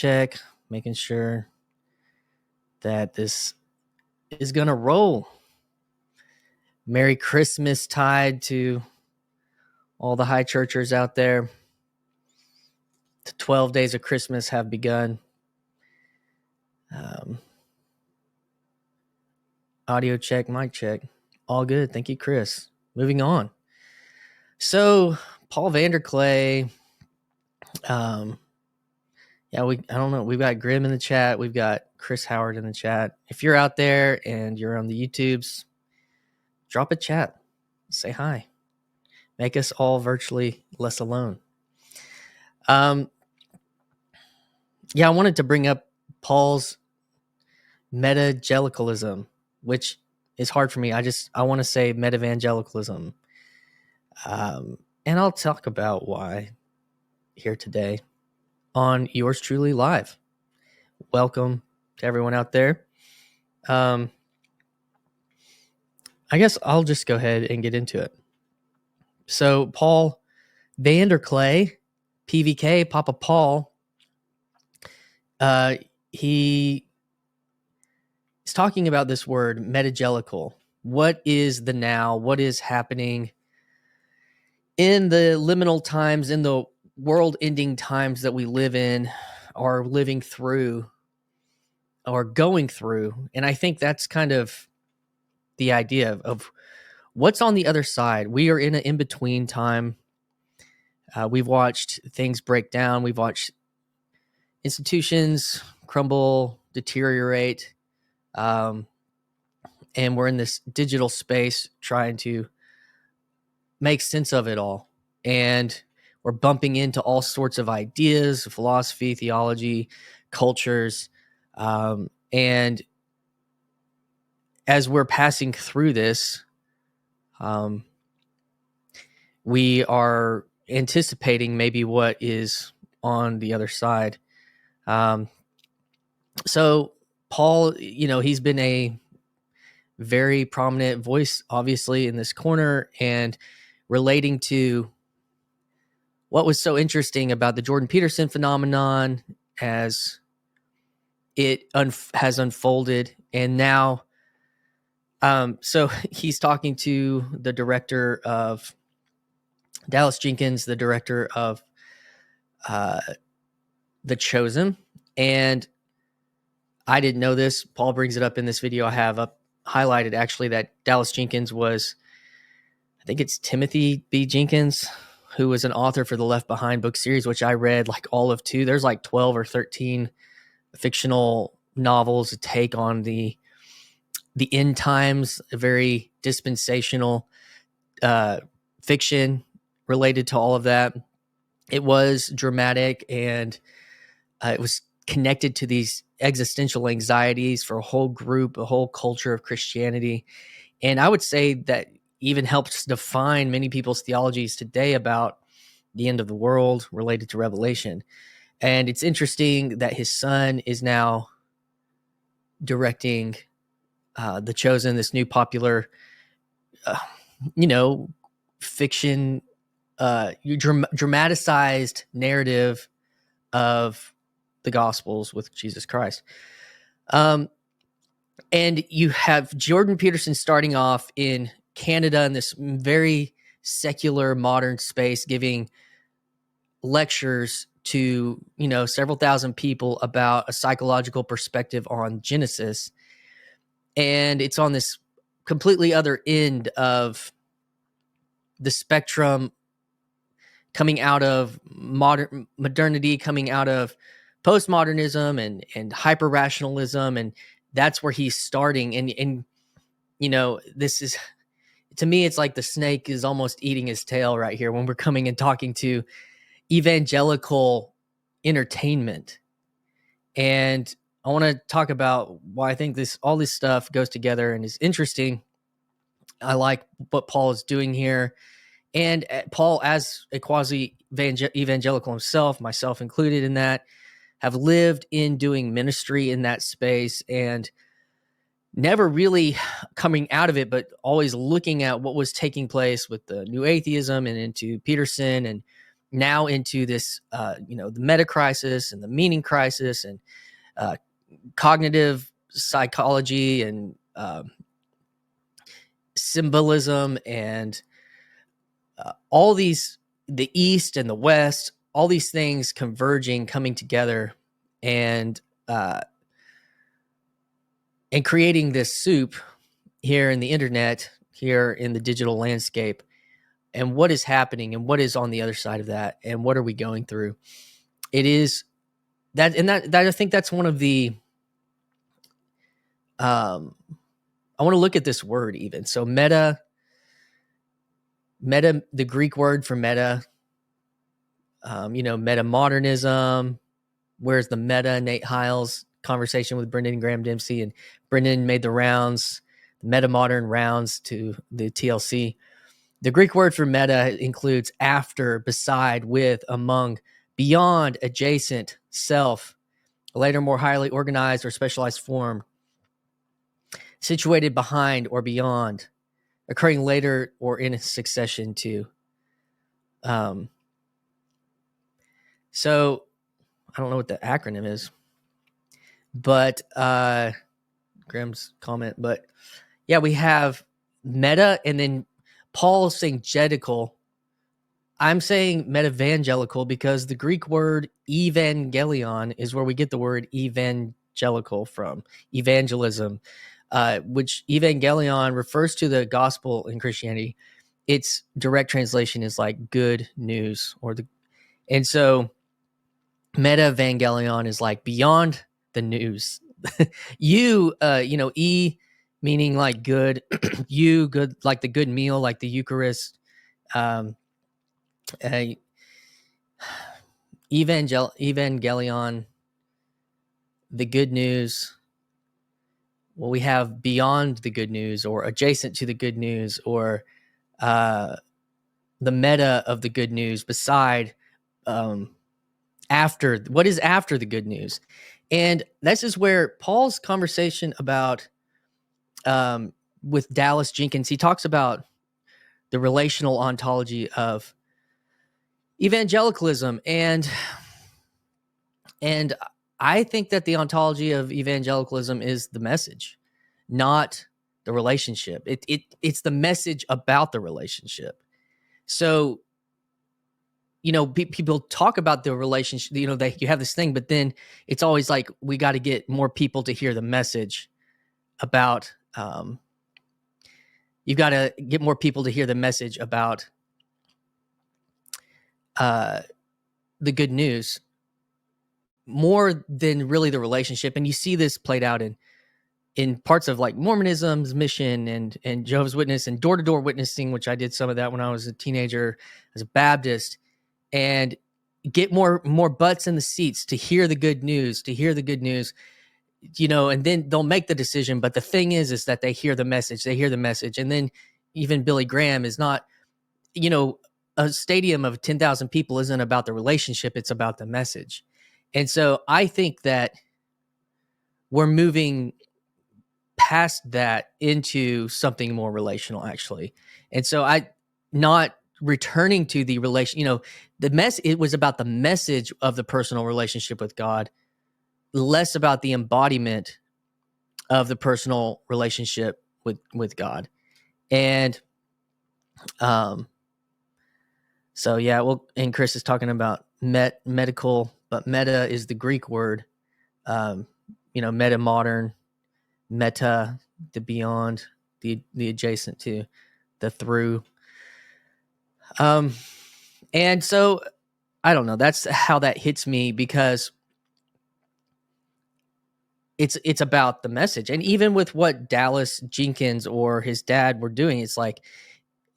check, making sure that this is going to roll. Merry Christmas tide to all the high churchers out there. The 12 days of Christmas have begun. Audio check, mic check. All good. Thank you, Chris. Moving on. So, Paul Vanderklay. I don't know. We've got Grim in the chat. We've got Chris Howard in the chat. If you're out there and you're on the YouTubes, drop a chat. Say hi. Make us all virtually less alone. I wanted to bring up Paul's Meta-gelicalism, which is hard for me. I want to say Meta-vangelicalism. And I'll talk about why here today on Yours Truly Live. Welcome to everyone out there. I guess I'll just go ahead and get into it. So Paul Vanderklay, PVK, Papa Paul, he is talking about this word meta-gelical. What is the now? What is happening in the liminal times, in the world-ending times that we live in, are living through, or going through? And I think that's kind of the idea of what's on the other side. We are in an in-between time. We've watched things break down. We've watched institutions crumble, deteriorate. And we're in this digital space trying to make sense of it all. And we're bumping into all sorts of ideas, philosophy, theology, cultures. And as we're passing through this, we are anticipating maybe what is on the other side. So Paul, he's been a very prominent voice, obviously, in this corner, and relating to what was so interesting about the Jordan Peterson phenomenon as it has unfolded. And now, so he's talking to the director of Dallas Jenkins, the director of The Chosen. And I didn't know this. Paul brings it up in this video I have up highlighted, actually, that Dallas Jenkins was, I think it's Timothy B. Jenkins, who was an author for the Left Behind book series, which I read like all of 2. There's like 12 or 13 fictional novels, a take on the end times, a very dispensational fiction related to all of that. It was dramatic, and it was connected to these existential anxieties for a whole group, a whole culture of Christianity. And I would say that even helps define many people's theologies today about the end of the world related to Revelation. And it's interesting that his son is now directing The Chosen, this new popular, fiction, dramatized narrative of the Gospels with Jesus Christ. And you have Jordan Peterson starting off in Canada in this very secular modern space, giving lectures to, several thousand people about a psychological perspective on Genesis. And it's on this completely other end of the spectrum, coming out of modernity, coming out of postmodernism and hyper-rationalism. And that's where he's starting. And this is, to me, it's like the snake is almost eating his tail right here when we're coming and talking to evangelical entertainment. And I want to talk about why I think all this stuff goes together and is interesting. I like what Paul is doing here. And Paul, as a quasi-evangelical himself, myself included in that, have lived in doing ministry in that space and never really coming out of it, but always looking at what was taking place with the new atheism and into Peterson and now into this, the meta crisis and the meaning crisis and cognitive psychology and symbolism and all these, the East and the West, all these things converging, coming together, and creating this soup here in the internet, here in the digital landscape. And what is happening and what is on the other side of that, and what are we going through? It is that, and that I think that's one of the I want to look at this word even. So meta, the Greek word for meta, meta modernism. Where's the meta? Nate Hiles' conversation with Brendan and Graham Dempsey, and Brendan made the rounds, the meta modern rounds to the TLC. The Greek word for meta includes after, beside, with, among, beyond, adjacent, self, a later more highly organized or specialized form, situated behind or beyond, occurring later or in succession to. So I don't know what the acronym is, but Graham's comment, but yeah, we have meta, and then Paul's saying gelical. I'm saying meta-vangelical because the Greek word evangelion is where we get the word evangelical from, evangelism, which evangelion refers to the gospel in Christianity. Its direct translation is like good news, and so meta-vangelion is like beyond the news. E meaning like good, good, like the good meal, like the Eucharist. Evangelion, the good news. Well, we have beyond the good news, or adjacent to the good news, or the meta of the good news, beside, after. What is after the good news? And this is where Paul's conversation about with Dallas Jenkins, he talks about the relational ontology of evangelicalism, and I think that the ontology of evangelicalism is the message, not the relationship. It's the message about the relationship. So, people talk about the relationship, you have this thing, but then it's always like, we got to get more people to hear the message about, you've got to get more people to hear the message about the good news more than really the relationship. And you see this played out in parts of like Mormonism's mission and Jehovah's Witness and door-to-door witnessing, which I did some of that when I was a teenager as a Baptist, and get more butts in the seats to hear the good news, and then they'll make the decision. But the thing is that they hear the message. And then even Billy Graham is not, a stadium of 10,000 people isn't about the relationship. It's about the message. And so I think that we're moving past that into something more relational, actually. And so not returning to the relation, it was about the message of the personal relationship with God, less about the embodiment of the personal relationship with God. And so yeah, well, and Chris is talking about medical, but meta is the Greek word, meta modern, meta, the beyond, the adjacent to, the through. And so I don't know, that's how that hits me, because it's about the message. And even with what Dallas Jenkins or his dad were doing, it's like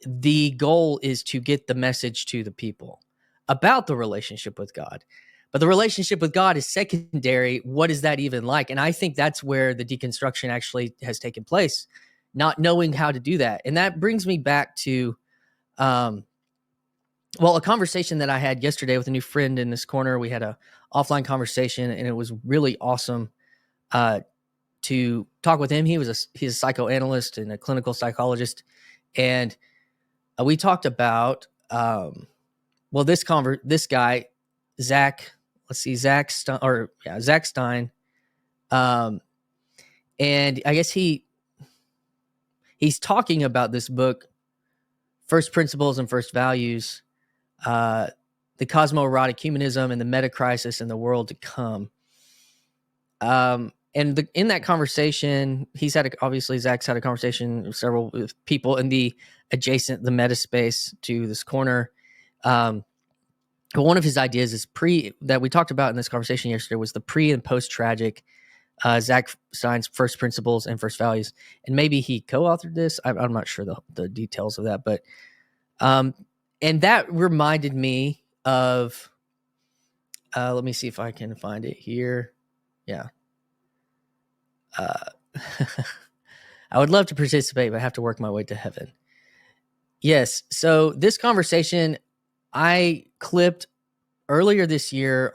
the goal is to get the message to the people about the relationship with God. But the relationship with God is secondary. What is that even like? And I think that's where the deconstruction actually has taken place, not knowing how to do that. And that brings me back to, a conversation that I had yesterday with a new friend in this corner. We had a offline conversation, and it was really awesome to talk with him. He's a psychoanalyst and a clinical psychologist. And we talked about well, this guy, Zach, Zach Stein, and I guess he's talking about this book, First Principles and First Values, the cosmoerotic humanism and the meta crisis in the world to come. And in that conversation, Zach's had a conversation with several people in the meta space to this corner. But one of his ideas is that we talked about in this conversation yesterday was the pre and post tragic, Zach Stein's First Principles and First Values. And maybe he co-authored this. I'm not sure the details of that, but, and that reminded me of, let me see if I can find it here. Yeah. I would love to participate, but I have to work my way to heaven. Yes. So this conversation I clipped earlier this year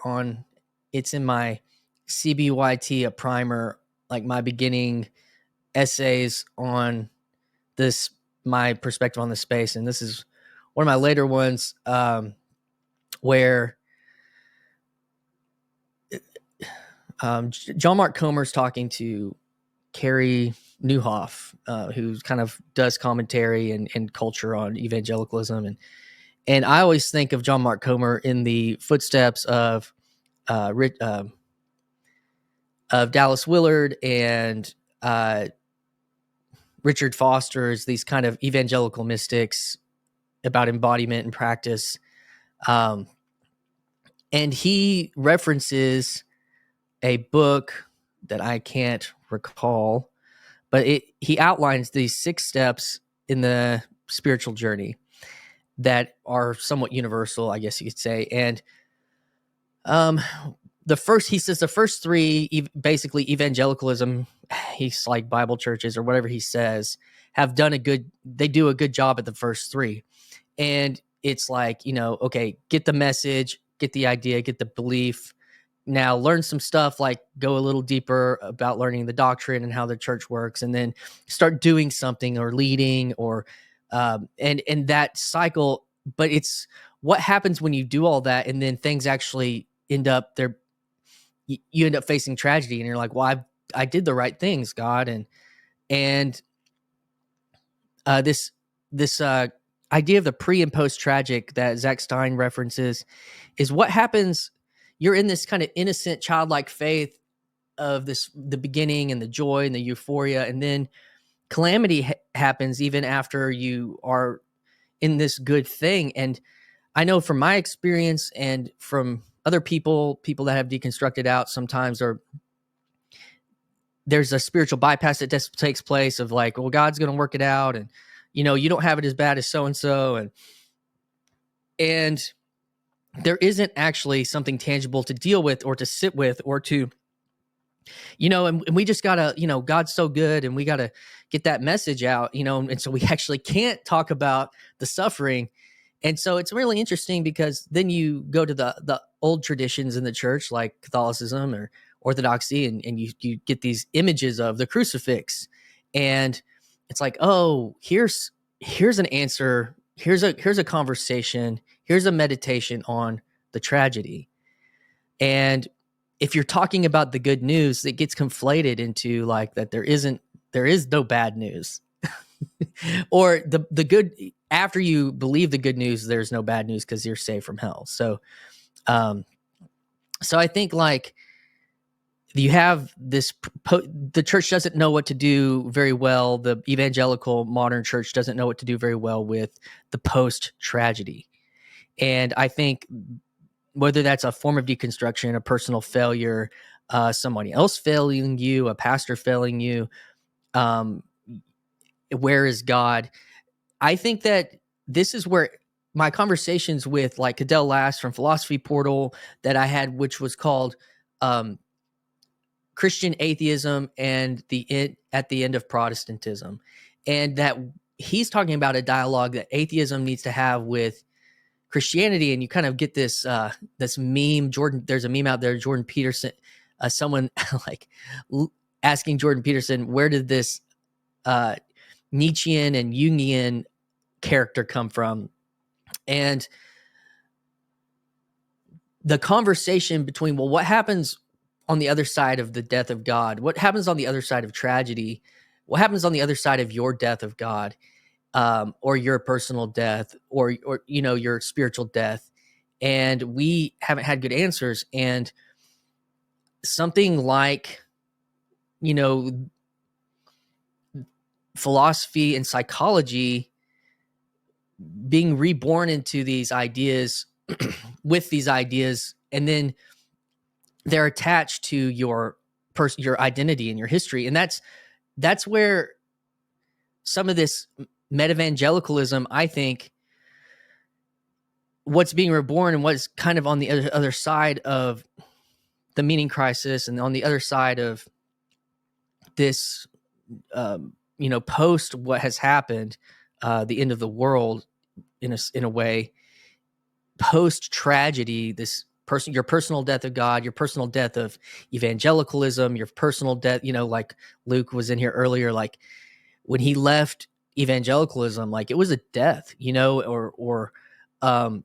it's in my CBYT, a primer, like my beginning essays on this, my perspective on the space. And this is one of my later ones, where John Mark Comer's talking to Carrie Nieuwhof, who kind of does commentary and culture on evangelicalism. And I always think of John Mark Comer in the footsteps of Dallas Willard and Richard Foster as these kind of evangelical mystics about embodiment and practice. And he references a book that I can't recall, but he outlines these 6 steps in the spiritual journey that are somewhat universal, I guess you could say. And he says the first 3, basically evangelicalism, he's like Bible churches or whatever he says, they do a good job at the first 3. And it's like, okay, get the message, get the idea, get the belief. Now learn some stuff, like go a little deeper about learning the doctrine and how the church works, and then start doing something or leading or, and that cycle. But it's what happens when you do all that and then things actually end up there. You end up facing tragedy and you're like, well, I did the right things, God. And this idea of the pre and post tragic that Zach Stein references is what happens. You're in this kind of innocent, childlike faith of the beginning and the joy and the euphoria. And then calamity happens even after you are in this good thing. And I know from my experience and from other people that have deconstructed out sometimes, or there's a spiritual bypass that just takes place of like, well, God's going to work it out. And, you don't have it as bad as so-and-so. And there isn't actually something tangible to deal with or to sit with or to, and we just gotta, God's so good and we gotta get that message out, and so we actually can't talk about the suffering. And so it's really interesting because then you go to the old traditions in the church, like Catholicism or Orthodoxy, and you get these images of the crucifix, and it's like, oh, here's an answer, here's a conversation, here's a meditation on the tragedy. And if you're talking about the good news, it gets conflated into like that there is no bad news. Or the good, after you believe the good news, there's no bad news because you're saved from hell. So I think like you have this, the church doesn't know what to do very well. The evangelical modern church doesn't know what to do very well with the post tragedy. And I think whether that's a form of deconstruction, a personal failure, somebody else failing you, a pastor failing you, where is God? I think that this is where my conversations with like Cadell Last from Philosophy Portal that I had, which was called Christian Atheism and at the end of Protestantism. And that he's talking about a dialogue that atheism needs to have with Christianity. And you kind of get this meme, there's a meme out there, Jordan Peterson, someone like asking Jordan Peterson, where did this Nietzschean and Jungian character come from? And the conversation between, well, what happens on the other side of the death of God? What happens on the other side of tragedy? What happens on the other side of your death of God, or your personal death, or your spiritual death? And we haven't had good answers. And something like, philosophy and psychology being reborn into these ideas with these ideas, and then they're attached to your your identity and your history. And that's where some of this meta-vangelicalism, I think, what's being reborn and what's kind of on the other side of the meaning crisis, and on the other side of this, post what has happened, the end of the world, in a way, post tragedy, this your personal death of God, your personal death of evangelicalism, your personal death, like Luke was in here earlier, like when he left evangelicalism, like it was a death, or and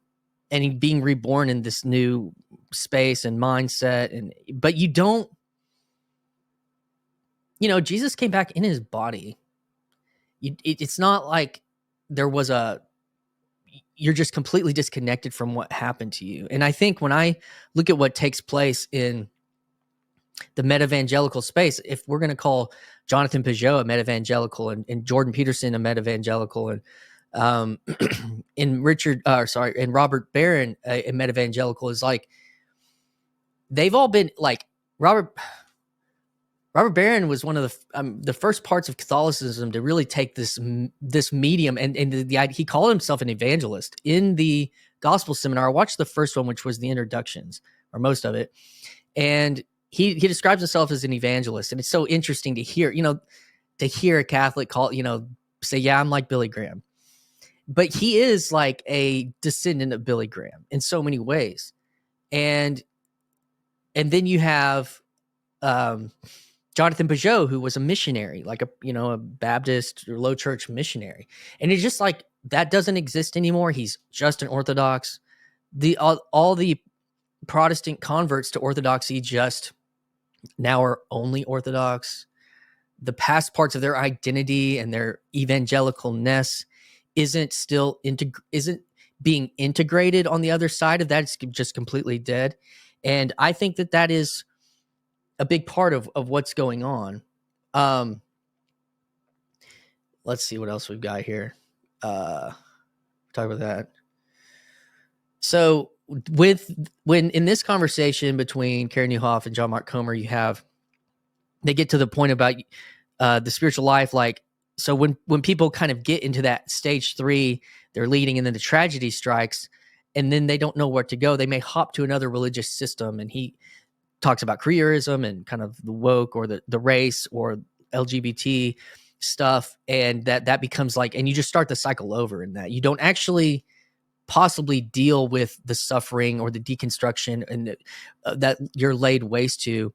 being reborn in this new space and mindset. But you don't, Jesus came back in his body. It's not like there was you're just completely disconnected from what happened to you. And I think when I look at what takes place in the meta-evangelical space, if we're going to call Jonathan Peugeot a meta-evangelical, and Jordan Peterson a meta-evangelical, and and Robert Barron a meta-evangelical, is like, they've all been like, Robert Barron was one of the first parts of Catholicism to really take this medium, and he called himself an evangelist in the gospel seminar. I watched the first one, which was the introductions, or most of it, and he describes himself as an evangelist. And it's so interesting to hear, a Catholic say, yeah, I'm like Billy Graham. But he is like a descendant of Billy Graham in so many ways. And then you have Jonathan Peugeot, who was a missionary, like a Baptist or low church missionary. And it's just like, that doesn't exist anymore. He's just an Orthodox. All the Protestant converts to Orthodoxy just now are only Orthodox. The past parts of their identity and their evangelicalness isn't being integrated on the other side of that. It's just completely dead. And I think that is a big part of what's going on. Let's see what else we've got here. Talk about that. So when in this conversation between Karen Newhoff and John Mark Comer, they get to the point about the spiritual life. Like, so when people kind of get into that stage 3, they're leading, and then the tragedy strikes, and then they don't know where to go. They may hop to another religious system. And he talks about careerism and kind of the woke, or the race, or LGBT stuff. And that becomes like, and you just start the cycle over, in that you don't actually possibly deal with the suffering or the deconstruction and that you're laid waste to.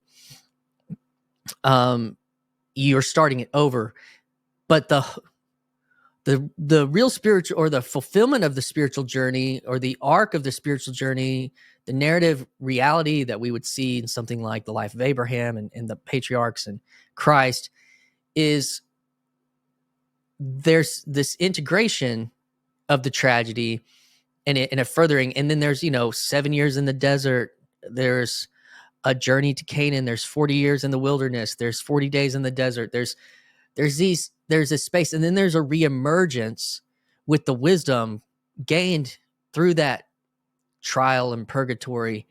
You're starting it over. But the real spiritual, or the fulfillment of the spiritual journey, or the arc of the spiritual journey, the narrative reality that we would see in something like the life of Abraham and the patriarchs and Christ, is there's this integration of the tragedy and a furthering. And then there's 7 years in the desert, there's a journey to Canaan, there's 40 years in the wilderness, there's 40 days in the desert, there's this space, and then there's a reemergence with the wisdom gained through that trial and purgatory.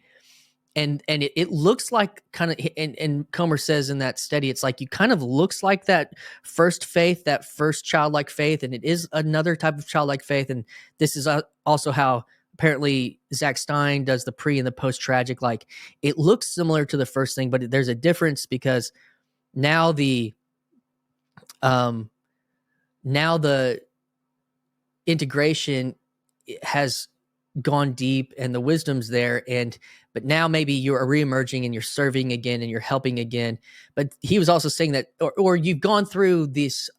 And it looks like kind of, and Comer says in that study, it's like, you kind of looks like that first faith, that first childlike faith, and it is another type of childlike faith. And this is also how apparently Zach Stein does the pre and the post tragic. Like, it looks similar to the first thing, but there's a difference, because now the integration has gone deep, and the wisdom's there, but now maybe you're reemerging, and you're serving again, and you're helping again. But he was also saying that, or you've gone through this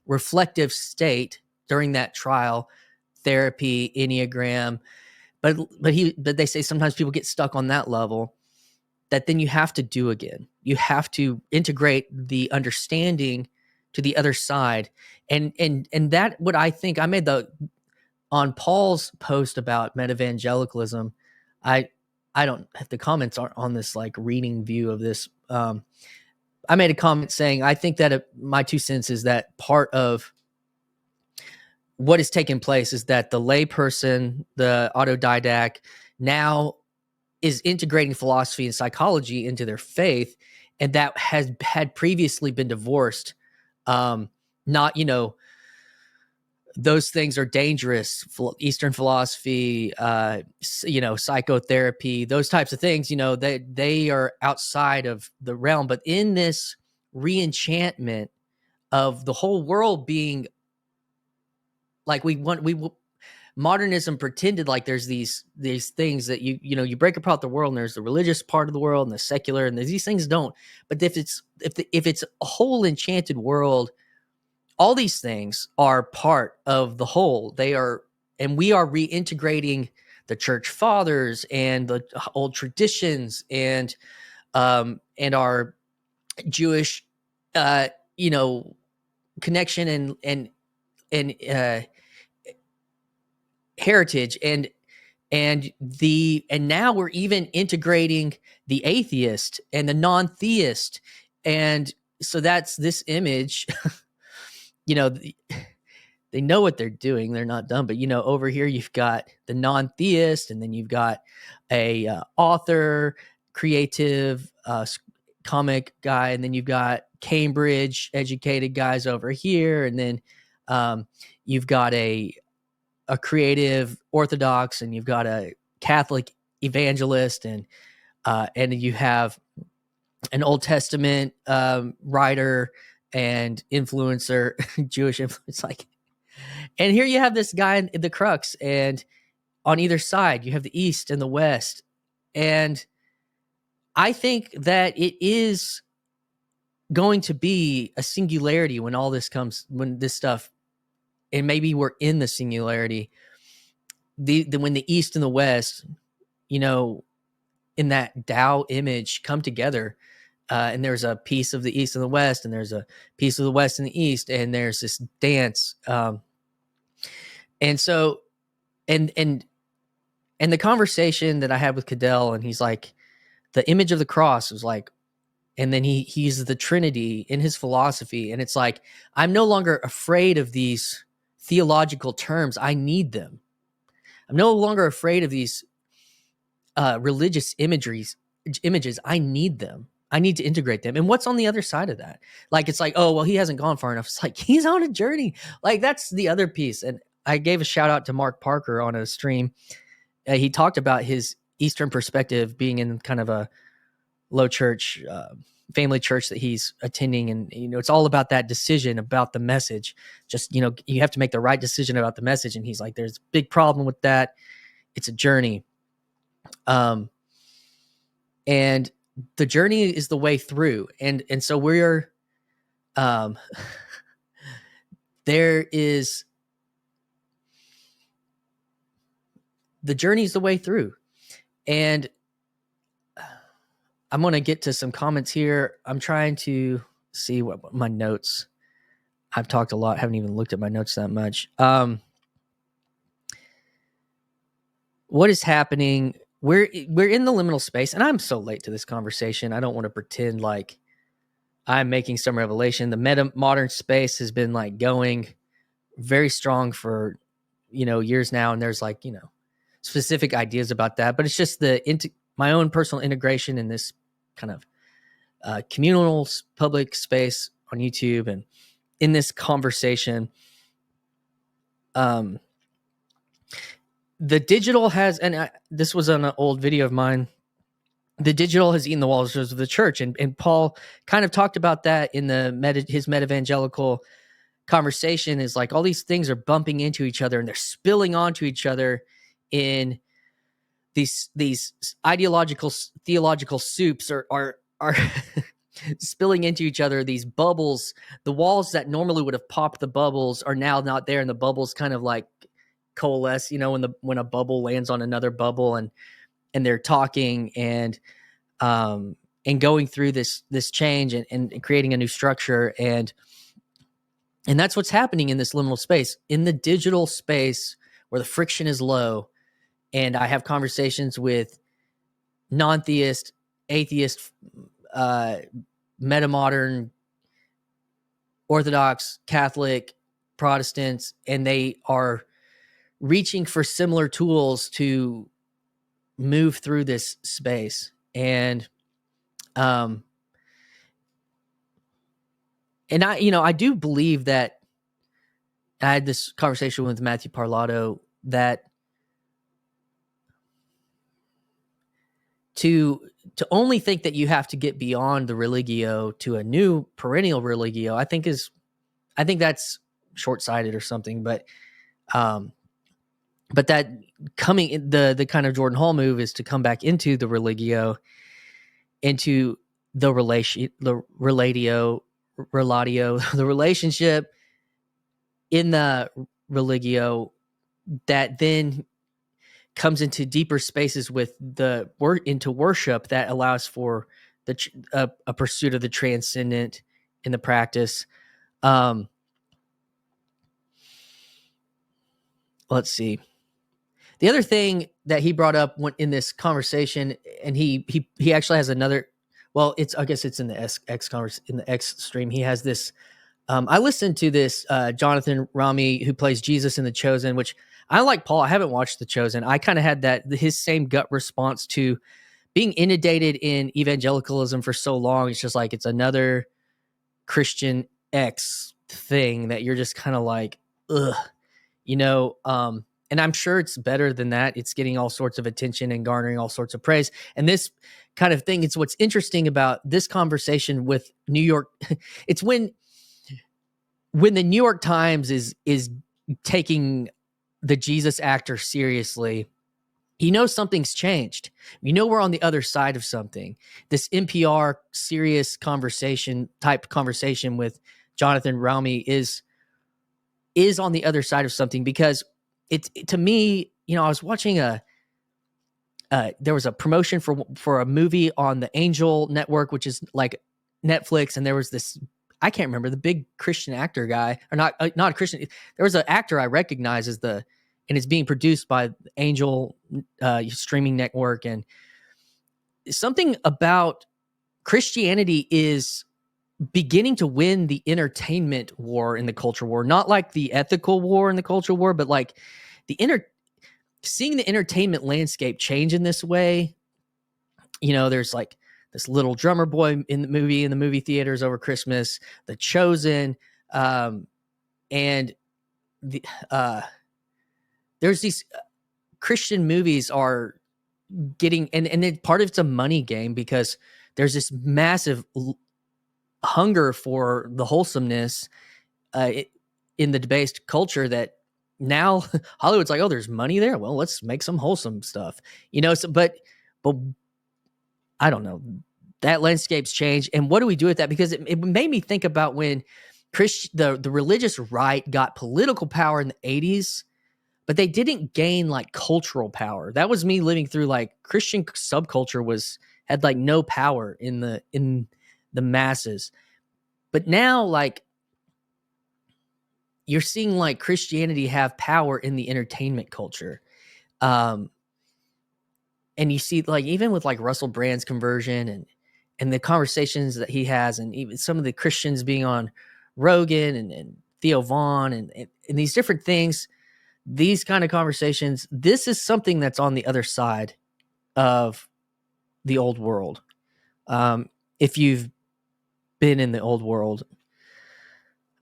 reflective state during that trial, therapy, Enneagram, but they say sometimes people get stuck on that level, that then you have to do again. You have to integrate the understanding to the other side. And that, what I think, I made on Paul's post about meta-vangelicalism, I don't have, the comments aren't on this like reading view of this. I made a comment saying, I think that my 2 cents is that part of what is taking place is that the layperson, the autodidact, now is integrating philosophy and psychology into their faith, and that had previously been divorced. Not, those things are dangerous. Eastern philosophy, psychotherapy, those types of things, they are outside of the realm. But in this reenchantment of the whole world being like, modernism pretended like there's these things that you break apart the world, and there's the religious part of the world and the secular, and these things don't. But if it's a whole enchanted world, all these things are part of the whole. They are, and we are reintegrating the church fathers and the old traditions and our Jewish connection and heritage, and now we're even integrating the atheist and the non-theist. And so that's this image. They know what they're doing. They're not dumb. But over here you've got the non-theist, and then you've got a author, creative, comic guy, and then you've got Cambridge educated guys over here, and then you've got a creative Orthodox, and you've got a Catholic evangelist, and you have an Old Testament writer and influencer, Jewish influence, and here you have this guy in the crux, and on either side you have the East and the West. And I think that it is going to be a singularity when all this comes, when this stuff, and maybe we're in the singularity, when the East and the West, in that Tao image come together, and there's a piece of the East and the West, and there's a piece of the West and the East, and there's this dance. And so, and the conversation that I had with Cadell, and he's like, the image of the cross was like, and then he uses the Trinity in his philosophy. And it's like, I'm no longer afraid of these theological terms. I need them. I'm no longer afraid of these religious images. I need them. I need to integrate them. And what's on the other side of that? Like, it's like, oh, well, he hasn't gone far enough. It's like, he's on a journey. Like, that's the other piece. And I gave a shout out to Mark Parker on a stream. He talked about his Eastern perspective, being in kind of a low church, family church that he's attending. And, it's all about that decision about the message. Just, you have to make the right decision about the message. And he's like, there's a big problem with that. It's a journey. And the journey is the way through. And so we're, there is, the journey is the way through. And I'm going to get to some comments here. I'm trying to see what my notes, I've talked a lot, haven't even looked at my notes that much. What is happening? We're in the liminal space, and I'm so late to this conversation. I don't want to pretend like I'm making some revelation. The meta-modern space has been like going very strong for, years now. And there's like, specific ideas about that, but it's just my own personal integration in this kind of communal public space on YouTube, and in this conversation, the digital has, and this was on an old video of mine, the digital has eaten the walls of the church. And Paul kind of talked about that in his Meta-evangelical conversation, is like, all these things are bumping into each other, and they're spilling onto each other in these ideological, theological soups are spilling into each other. These bubbles, the walls that normally would have popped the bubbles are now not there, and the bubbles kind of like coalesce, when a bubble lands on another bubble, and they're talking and going through this change and creating a new structure. And that's what's happening in this liminal space, in the digital space where the friction is low. And I have conversations with non-theist, atheist, meta-modern, Orthodox, Catholic, Protestants, and they are reaching for similar tools to move through this space. And I do believe that I had this conversation with Matthew Parlato that to only think that you have to get beyond the religio to a new perennial religio, I think that's short-sighted or something. But that coming, the kind of Jordan Hall move is to come back into the religio, into the relatio, the relationship in the religio that then comes into deeper spaces with into worship that allows for a pursuit of the transcendent in the practice. Let's see. The other thing that he brought up in this conversation, and he actually has another. Well, I guess it's in the X stream. He has this. I listened to this Jonathan Rami, who plays Jesus in The Chosen, which I like. Paul, I haven't watched The Chosen. I kind of had his same gut response to being inundated in evangelicalism for so long. It's just like it's another Christian X thing that you're just kind of like, ugh, and I'm sure it's better than that. It's getting all sorts of attention and garnering all sorts of praise. And this kind of thing, it's what's interesting about this conversation with New York. It's when the New York Times is taking the Jesus actor seriously, something's changed. We're on the other side of something. This NPR serious conversation with Jonathan Rami is on the other side of something, because to me, I was watching there was a promotion for a movie on the Angel Network, which is like Netflix, and there was this, I can't remember, the big Christian actor guy, or not a Christian. There was an actor I recognize and it's being produced by Angel streaming network. And something about Christianity is beginning to win the entertainment war in the culture war, not like the ethical war in the culture war, but like seeing the entertainment landscape change in this way. There's like this little drummer boy in the movie theaters over Christmas, The Chosen, and there's these Christian movies are getting, and part of it's a money game, because there's this massive hunger for the wholesomeness in the debased culture that now Hollywood's like, oh, there's money there. Well, let's make some wholesome stuff, but I don't know. That landscape's changed. And what do we do with that? Because it made me think about when the religious right got political power in the 80s, but they didn't gain like cultural power. That was me living through like Christian subculture had like no power in the masses. But now, like, you're seeing like Christianity have power in the entertainment culture. And you see, like, even with like Russell Brand's conversion and the conversations that he has, and even some of the Christians being on Rogan and Theo Vaughn and these different things, these kind of conversations, this is something that's on the other side of the old world. If you've been in the old world,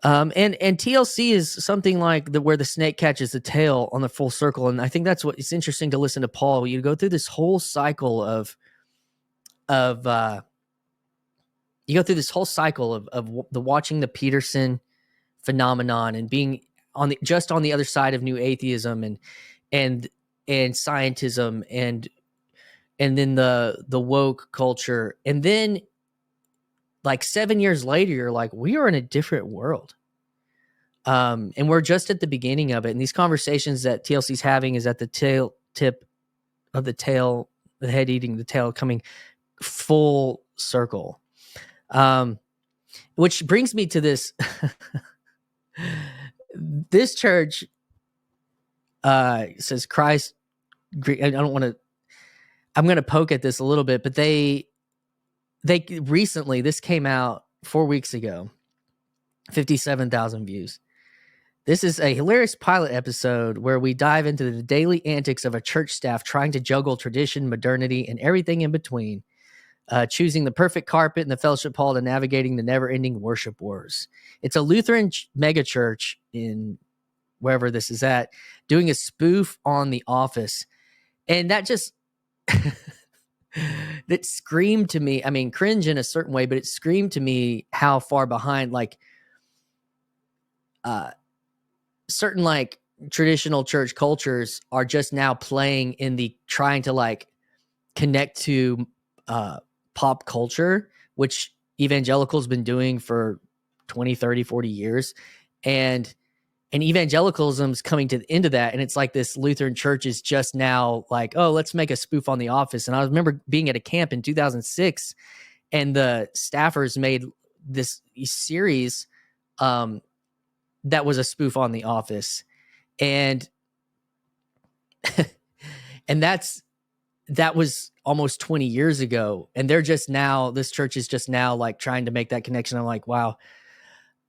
and TLC is something like where the snake catches the tail on the full circle. And I think that's what it's interesting to listen to Paul. You go through this whole cycle of the watching the Peterson phenomenon and being on the other side of new atheism and scientism and then the woke culture. And then like 7 years later, you're like, we are in a different world. And we're just at the beginning of it. And these conversations that TLC's having is at the tip of the tail, the head eating the tail, coming full circle. Which brings me to this. This church says Christ. I don't want to. I'm going to poke at this a little bit, but they recently, this came out 4 weeks ago, 57,000 views. This is a hilarious pilot episode where we dive into the daily antics of a church staff trying to juggle tradition, modernity, and everything in between, choosing the perfect carpet in the fellowship hall to navigating the never-ending worship wars. It's a Lutheran megachurch in wherever this is at, doing a spoof on The Office. And that just... that screamed to me, I mean, cringe in a certain way, but it screamed to me how far behind, like, certain, like, traditional church cultures are just now playing in the trying to, like, connect to pop culture, which evangelicals been doing for 20, 30, 40 years. And evangelicalism's coming into that. And it's like this Lutheran church is just now like, oh, let's make a spoof on The Office. And I remember being at a camp in 2006 and the staffers made this series that was a spoof on The Office. And and that was almost 20 years ago. And they're just now, this church is just now like trying to make that connection. I'm like, wow.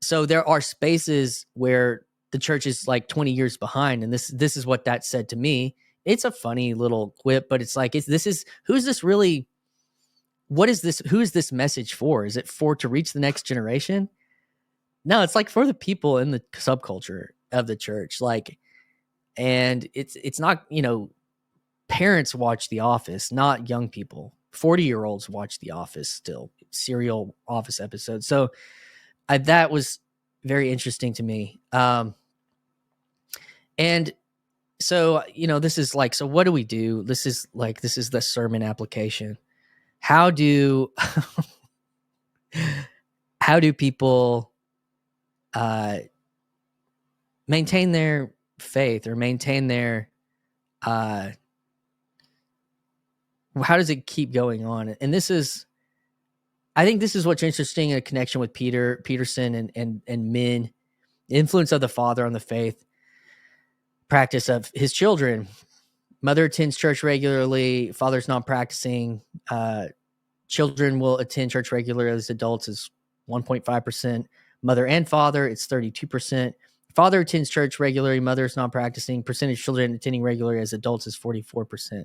So there are spaces where the church is like 20 years behind. And this is what that said to me. It's a funny little quip, but it's like, who's this really? What is this? Who is this message for? Is it for to reach the next generation? No, it's like for the people in the subculture of the church. Like, and it's not, parents watch The Office, not young people. 40-year-olds watch The Office still, serial Office episodes. So that was very interesting to me. And so, this is like, so what do we do? This is the sermon application. How do people maintain their faith or maintain their, how does it keep going on? And I think this is what's interesting in a connection with Peterson and Min, influence of the father on the faith practice of his children. Mother attends church regularly. Father's not practicing. Children will attend church regularly as adults is 1.5%. Mother and father, it's 32%. Father attends church regularly. Mother's not practicing. Percentage of children attending regularly as adults is 44%.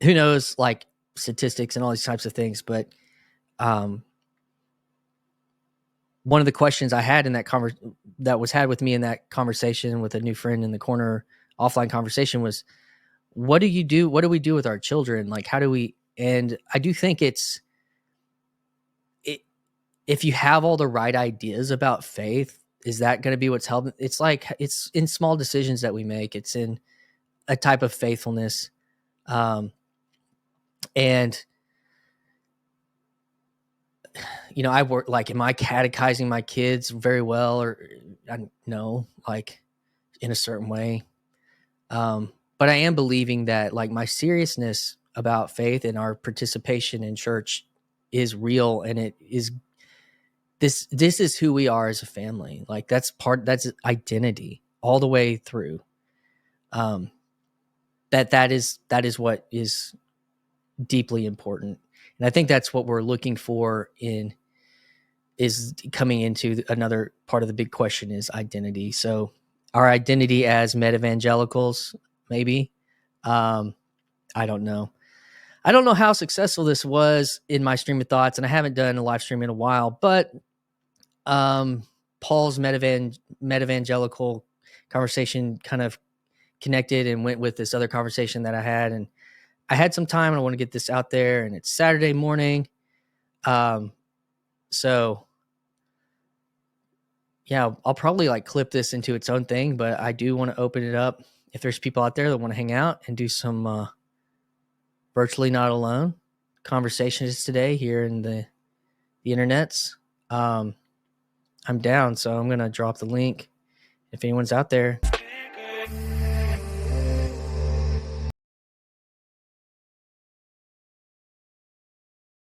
Who knows, like, statistics and all these types of things, but one of the questions I had in that was had with me in that conversation with a new friend in the corner offline conversation was, what do you do? What do we do with our children? Like, how do we, and I do think if you have all the right ideas about faith, is that going to be what's helping? It's like, it's in small decisions that we make. It's in a type of faithfulness. And I work, like, am I catechizing my kids very well, or no, like, in a certain way. But I am believing that, like, my seriousness about faith and our participation in church is real, and it is this is who we are as a family. Like, that's identity all the way through. That is what is deeply important. And I think that's what we're looking for is coming into another part of the big question is identity. So our identity as meta-vangelicals, maybe. I don't know. I don't know how successful this was in my stream of thoughts, and I haven't done a live stream in a while, but Paul's meta-vangelical conversation kind of connected and went with this other conversation that I had, and I had some time and I want to get this out there, and it's Saturday morning. So yeah, I'll probably like clip this into its own thing, but I do want to open it up if there's people out there that want to hang out and do some virtually not alone conversations today here in the internets. I'm I'm down. So I'm going to drop the link if anyone's out there.